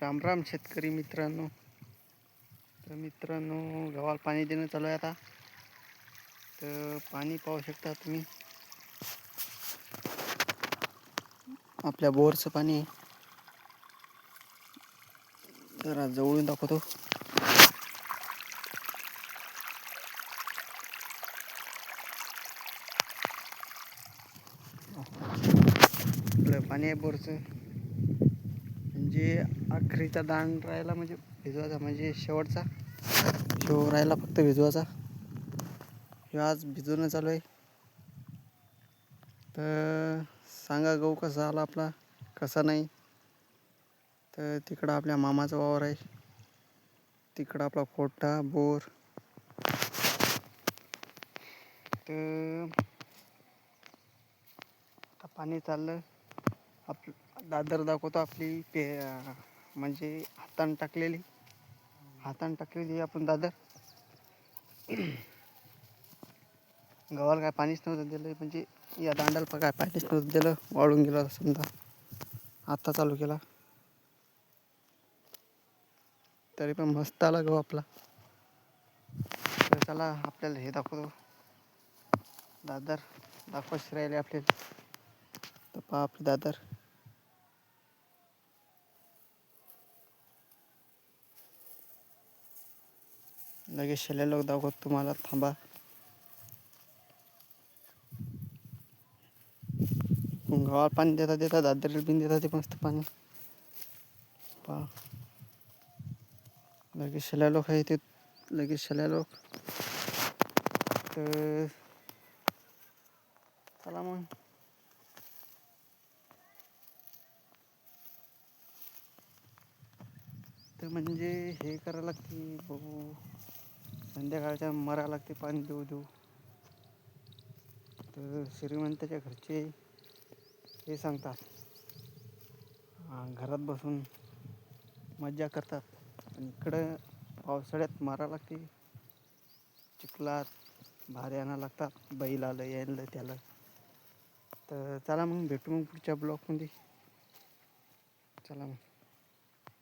राम राम शेतकरी मित्रांनो. तर मित्रांनो, गव्हाला पाणी देणं चालू आहे आता. तर पाणी पाहू शकता तुम्ही, आपल्या बोरचं पाणी आहे. जरा जवळून दाखवतो. आपलं पाणी आहे बोरचं. म्हणजे आखरीचा दाण राहिला म्हणजे भिजवायचा, म्हणजे शेवटचा शेव राहिला फक्त भिजवायचा. हे आज भिजवणं चालू आहे. तर सांगा गहू कसा आला आपला, कसा नाही. तर तिकडं आपल्या मामाचा वावर आहे, तिकडं आपला खोटा बोर. तर आता पाणी चाललं. दादर दाखवतो आपली म्हणजे हातानं टाकलेली आपण दादर. गव्हाला काय पाणीच नव्हतं दिलं, म्हणजे या दांडाला काय पाणीच नव्हतं दिलं, वाळून गेला समजा. आता चालू केला तरी पण मस्त आला गहू आपला. तर चला आपल्याला हे दाखवतो, दादर दाखवायचे राहिले आपल्याला. तर पहा आपली दादर. लगेच शेलेलो दाखवतो तुम्हाला, थांबा. गव्हाला पाणी देता दादर बिन देता ते मस्त पाणी. पहा लगेच शेलेलो आहे ते, लगेच शेलेलो. तर चला मग. तर म्हणजे हे करायला लागते बघू, संध्याकाळच्या मरायला लागते पाणी देऊ देऊ. तर श्रीमंताच्या घरचे हे सांगतात, घरात बसून मज्जा करतात. आणि इकडं पावसाळ्यात मारायला लागते, चिखलात भारी आणायला लागतात, बैल आलं यायला त्याला. तर चला मग भेटू मग पुढच्या ब्लॉगमध्ये. चला मग.